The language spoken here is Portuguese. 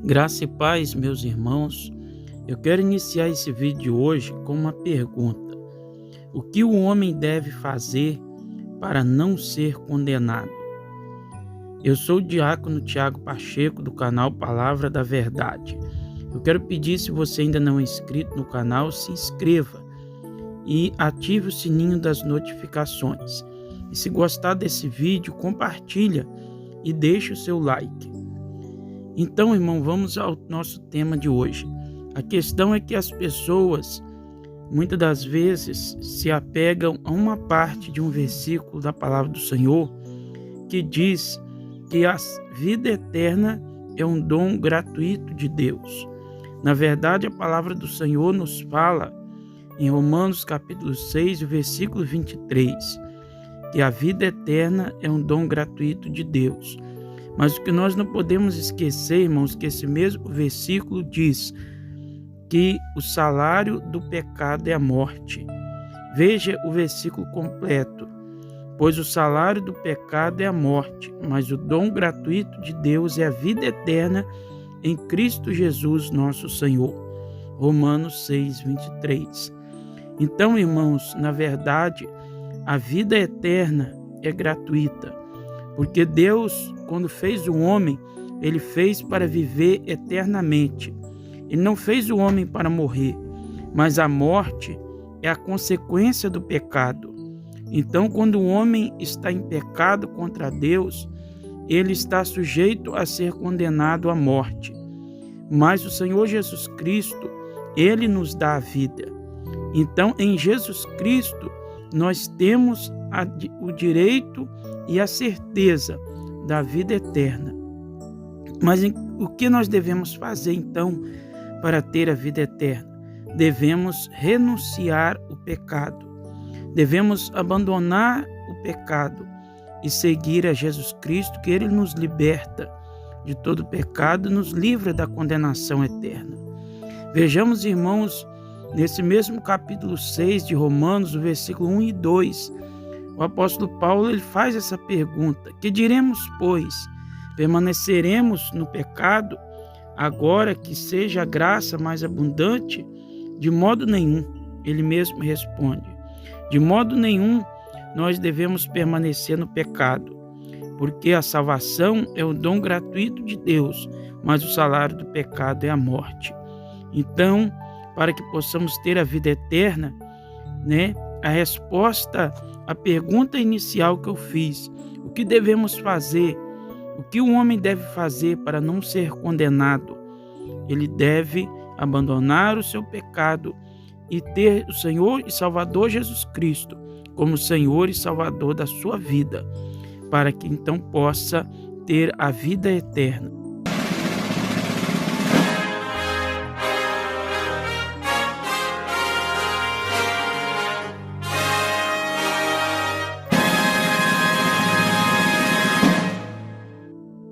Graça e paz, meus irmãos. Eu quero iniciar esse vídeo de hoje com uma pergunta. O que o homem deve fazer para não ser condenado? Eu sou o diácono Tiago Pacheco, do canal Palavra da Verdade. Eu quero pedir, se você ainda não é inscrito no canal, se inscreva e ative o sininho das notificações. E se gostar desse vídeo, compartilha e deixe o seu like. Então, irmão, vamos ao nosso tema de hoje. A questão é que as pessoas, muitas das vezes, se apegam a uma parte de um versículo da palavra do Senhor que diz que a vida eterna é um dom gratuito de Deus. Na verdade, a palavra do Senhor nos fala em Romanos capítulo 6, versículo 23, que a vida eterna é um dom gratuito de Deus. Mas o que nós não podemos esquecer, irmãos, que esse mesmo versículo diz que o salário do pecado é a morte. Veja o versículo completo. Pois o salário do pecado é a morte, mas o dom gratuito de Deus é a vida eterna em Cristo Jesus, nosso Senhor. Romanos 6, 23. Então, irmãos, na verdade, a vida eterna é gratuita. Porque Deus, quando fez o homem, Ele fez para viver eternamente. Ele não fez o homem para morrer, mas a morte é a consequência do pecado. Então, quando o homem está em pecado contra Deus, ele está sujeito a ser condenado à morte. Mas o Senhor Jesus Cristo, Ele nos dá a vida. Então, em Jesus Cristo, nós temos o direito e a certeza da vida eterna. Mas o que nós devemos fazer então para ter a vida eterna? Devemos renunciar o pecado. Devemos abandonar o pecado e seguir a Jesus Cristo, que Ele nos liberta de todo pecado e nos livra da condenação eterna. Vejamos, irmãos, nesse mesmo capítulo 6 de Romanos, o versículo 1 e 2, o apóstolo Paulo ele faz essa pergunta: que diremos, pois? Permaneceremos no pecado, agora que seja a graça mais abundante? De modo nenhum. Ele mesmo responde: de modo nenhum nós devemos permanecer no pecado, porque a salvação é o dom gratuito de Deus, mas o salário do pecado é a morte. Então, para que possamos ter a vida eterna, a resposta à pergunta inicial que eu fiz, o que devemos fazer, o que o homem deve fazer para não ser condenado? Ele deve abandonar o seu pecado e ter o Senhor e Salvador Jesus Cristo como Senhor e Salvador da sua vida, para que então possa ter a vida eterna.